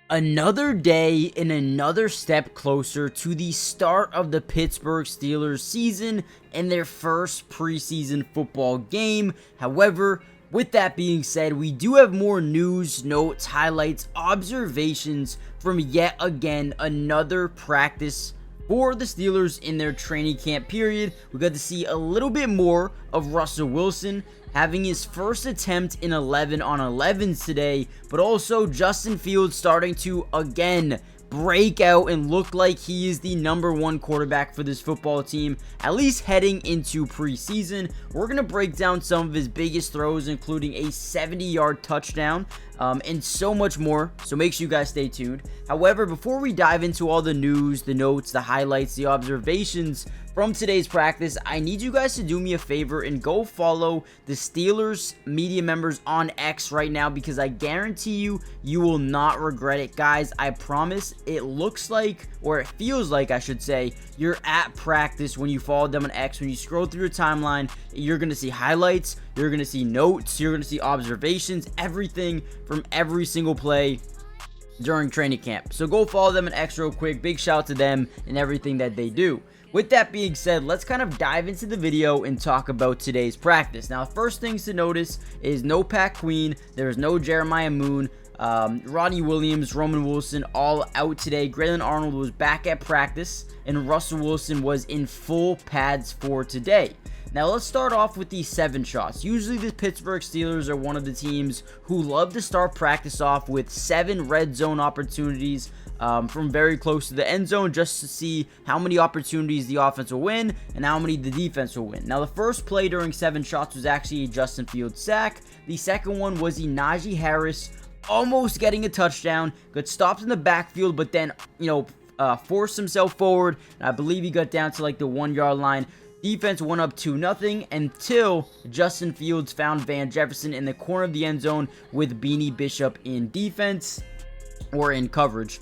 Another day and another step closer to the start of the Pittsburgh Steelers season and their first preseason football game. However, with that being said, we do have more news, notes, highlights, observations from yet again another practice for the Steelers in their training camp period. We got to see a little bit more of Russell Wilson having his first attempt in 11 on 11s today, but also Justin Fields starting to again break out and look like he is the number one quarterback for this football team, at least heading into preseason. We're going to break down some of his biggest throws, including a 70-yard touchdown, and so much more, so make sure you guys stay tuned. However, before we dive into all the news, the notes, the highlights, the observations from today's practice, I need you guys to do me a favor and go follow the Steelers media members on X right now, because I guarantee you will not regret it. Guys, I promise. It looks like, or it feels like I should say, you're at practice when you follow them on X. When you scroll through your timeline, you're going to see highlights, you're going to see notes, you're going to see observations, everything from every single play during training camp. So go follow them on X real quick. Big shout out to them and everything that they do. With that being said, let's kind of dive into the video and talk about today's practice. Now, first things to notice is no Pat Queen. There's no Jeremiah Moon. Rodney Williams, Roman Wilson, all out today. Grayland Arnold was back at practice, and Russell Wilson was in full pads for today. Now, let's start off with these 7 shots. Usually, the Pittsburgh Steelers are one of the teams who love to start practice off with 7 red zone opportunities from very close to the end zone, just to see how many opportunities the offense will win and how many the defense will win. Now, the first play during 7 shots was actually a Justin Fields sack. The second one was the Najee Harris almost getting a touchdown. Got stopped in the backfield, but then, forced himself forward. And I believe he got down to like the 1-yard line. Defense went up 2-0 until Justin Fields found Van Jefferson in the corner of the end zone with Beanie Bishop in defense, or in coverage.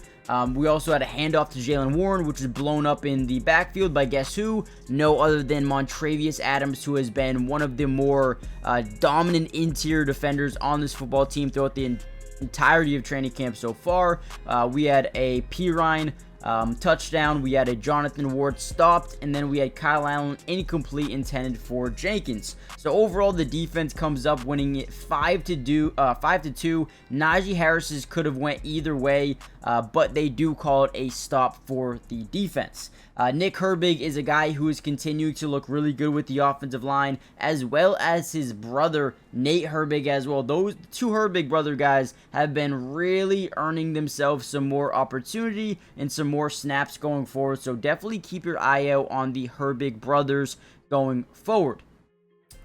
We also had a handoff to Jalen Warren, which was blown up in the backfield by guess who? No other than Montravius Adams, who has been one of the more dominant interior defenders on this football team throughout the entirety of training camp so far. We had a Pirine touchdown, we had a Jonathan Ward stopped, and then we had Kyle Allen incomplete intended for Jenkins. So overall, the defense comes up winning it 5-2. Najee Harris's could have went either way, but they do call it a stop for the defense. Nick Herbig is a guy who is continuing to look really good with the offensive line, as well as his brother Nate Herbig as well. Those 2 Herbig brother guys have been really earning themselves some more opportunity and some more snaps going forward. So definitely keep your eye out on the Herbig brothers going forward.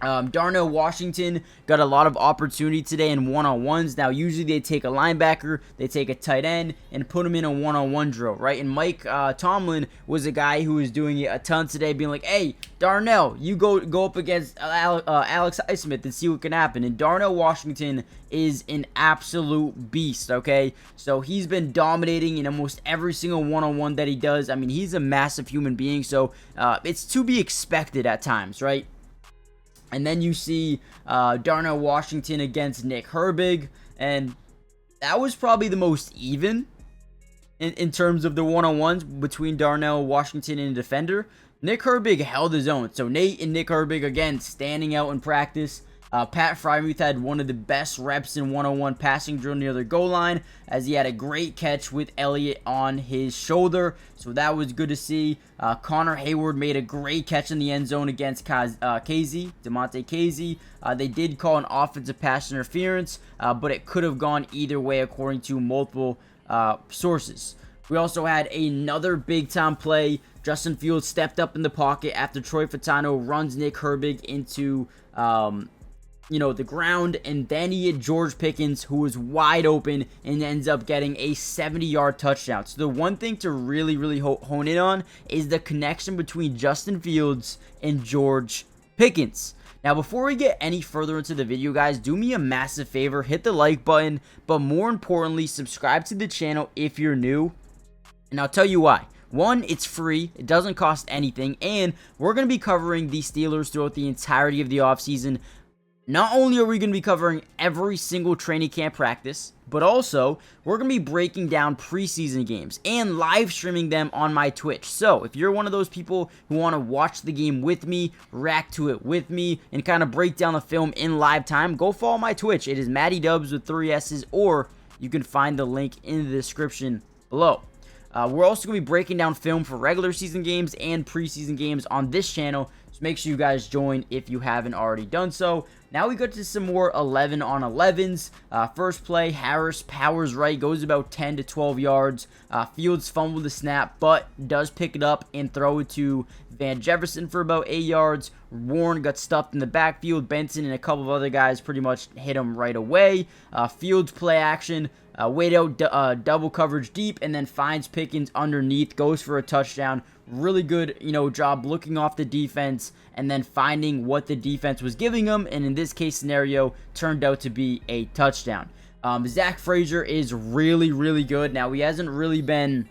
Darnell Washington got a lot of opportunity today in one-on-ones. Now, usually they take a linebacker, they take a tight end, and put him in a one-on-one drill, right? And Mike Tomlin was a guy who was doing it a ton today, being like, hey, Darnell, you go up against Alex Highsmith and see what can happen. And Darnell Washington is an absolute beast, okay? So he's been dominating in almost every single one-on-one that he does. I mean, he's a massive human being, so it's to be expected at times, right? And then you see Darnell Washington against Nick Herbig, and that was probably the most even in terms of the one-on-ones between Darnell Washington and a defender. Nick Herbig held his own. So Nate and Nick Herbig, again, standing out in practice. Pat Freiermuth had one of the best reps in one-on-one passing drill near the goal line, as he had a great catch with Elliott on his shoulder, so that was good to see. Connor Hayward made a great catch in the end zone against Demonte Casey. They did call an offensive pass interference, but it could have gone either way according to multiple sources. We also had another big-time play. Justin Fields stepped up in the pocket after Troy Fautano runs Nick Herbig into the ground, and then he had George Pickens, who was wide open and ends up getting a 70-yard touchdown. So the one thing to really hone in on is the connection between Justin Fields and George Pickens. Now, before we get any further into the video, guys, do me a massive favor, hit the like button, but more importantly, subscribe to the channel if you're new, and I'll tell you why. One, it's free, it doesn't cost anything, and we're going to be covering the Steelers throughout the entirety of the offseason. not only are we going to be covering every single training camp practice, but also we're going to be breaking down preseason games and live streaming them on my Twitch. So if you're one of those people who want to watch the game with me, react to it with me, and kind of break down the film in live time, go follow my Twitch. It is Matty Dubs with 3 S's, or you can find the link in the description below. We're also going to be breaking down film for regular season games and preseason games on this channel, so make sure you guys join if you haven't already done so. Now we go to some more 11 on 11s. First play, Harris powers right, goes about 10 to 12 yards. Fields fumbled the snap, but does pick it up and throw it to Van Jefferson for about 8 yards. Warren got stuffed in the backfield. Benson and a couple of other guys pretty much hit him right away. Fields play action. Wait out double coverage deep, and then finds Pickens underneath, goes for a touchdown. Really good, job looking off the defense and then finding what the defense was giving him, and in this case scenario, turned out to be a touchdown. Zach Frazier is really, really good. Now, he hasn't really been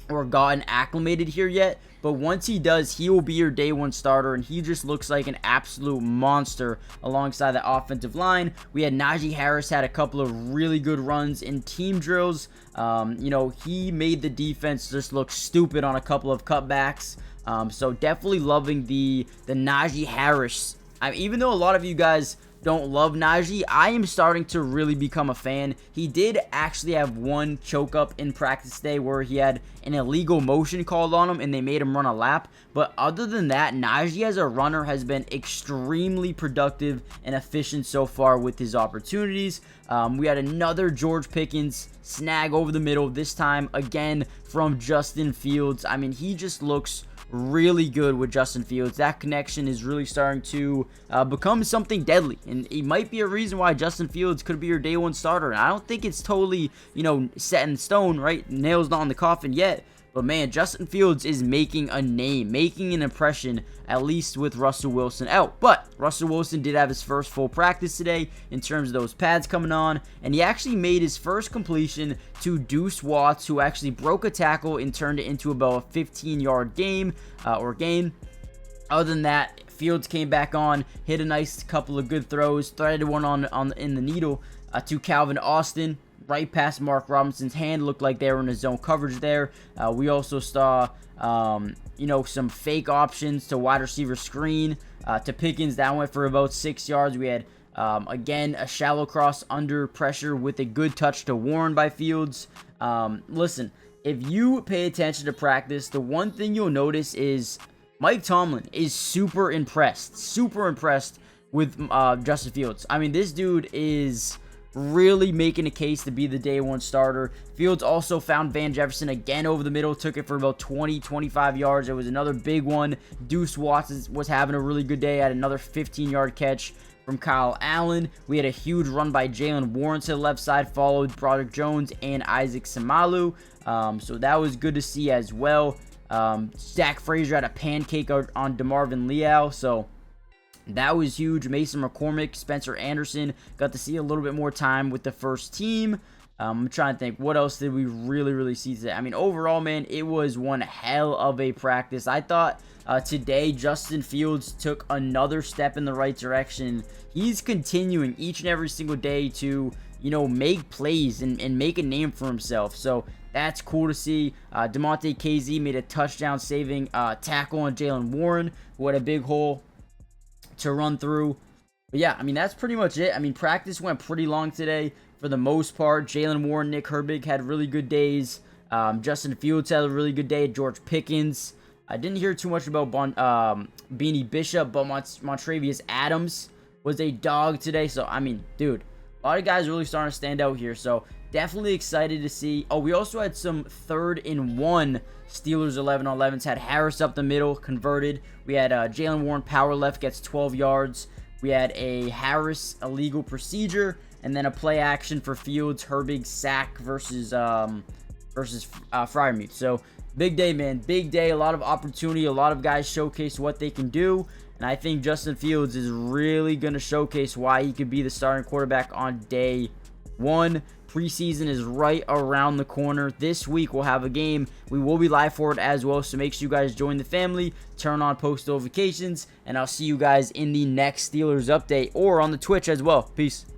or gotten acclimated here yet, but once he does, he will be your day one starter, and he just looks like an absolute monster alongside the offensive line. We had Najee Harris had a couple of really good runs in team drills. He made the defense just look stupid on a couple of cutbacks. So definitely loving the Najee Harris. Even though a lot of you guys don't love Najee, I am starting to really become a fan. He did actually have one choke up in practice today where he had an illegal motion called on him and they made him run a lap. But other than that, Najee as a runner has been extremely productive and efficient so far with his opportunities. We had another George Pickens snag over the middle, this time again from Justin Fields. He just looks really good with Justin Fields. That connection is really starting to become something deadly, and it might be a reason why Justin Fields could be your day one starter. And I don't think it's totally, set in stone, right? Nail's not in the coffin yet. But man, Justin Fields is making a name, making an impression, at least with Russell Wilson out. But Russell Wilson did have his first full practice today in terms of those pads coming on, and he actually made his first completion to Deuce Watts, who actually broke a tackle and turned it into about a 15-yard gain. Other than that, Fields came back on, hit a nice couple of good throws, threaded one in the needle to Calvin Austin. Right past Mark Robinson's hand, looked like they were in a zone coverage there. We also saw, some fake options to wide receiver screen to Pickens. That went for about 6 yards. We had, again, a shallow cross under pressure with a good touch to Warren by Fields. Listen, if you pay attention to practice, the one thing you'll notice is Mike Tomlin is super impressed with Justin Fields. This dude is really making a case to be the day one starter. Fields also found Van Jefferson again over the middle, took it for about 20-25 yards. It was another big one. Deuce Watts was having a really good day, had another 15-yard catch from Kyle Allen. We had a huge run by Jalen Warren to the left side, followed Broderick Jones and Isaac Samalu. So that was good to see as well. Zach Frazier had a pancake on DeMarvin Leal, so that was huge. Mason McCormick, Spencer Anderson got to see a little bit more time with the first team. I'm trying to think, what else did we really see today? Overall, man, it was one hell of a practice. I thought today Justin Fields took another step in the right direction. He's continuing each and every single day to, make plays and make a name for himself. So that's cool to see. DeMonte KZ made a touchdown-saving tackle on Jalen Warren, who had a big hole to run through. But yeah, that's pretty much it. Practice went pretty long today for the most part. Jalen Warren, Nick Herbig had really good days. Justin Fields had a really good day. George Pickens. I didn't hear too much about Beanie Bishop, but Montravius Adams was a dog today. So, dude, a lot of guys really starting to stand out here. So, definitely excited to see. Oh, we also had some 3rd and 1 Steelers 11 on 11s. Had Harris up the middle, converted. We had Jalen Warren power left, gets 12 yards. We had a Harris illegal procedure, and then a play action for Fields, Herbig sack versus Freiermuth. So big day, man. Big day. A lot of opportunity. A lot of guys showcase what they can do. And I think Justin Fields is really going to showcase why he could be the starting quarterback on day 1. Preseason is right around the corner. This week we'll have a game. We will be live for it as well, so make sure you guys join the family, turn on post notifications, and I'll see you guys in the next Steelers update or on the Twitch as well. Peace.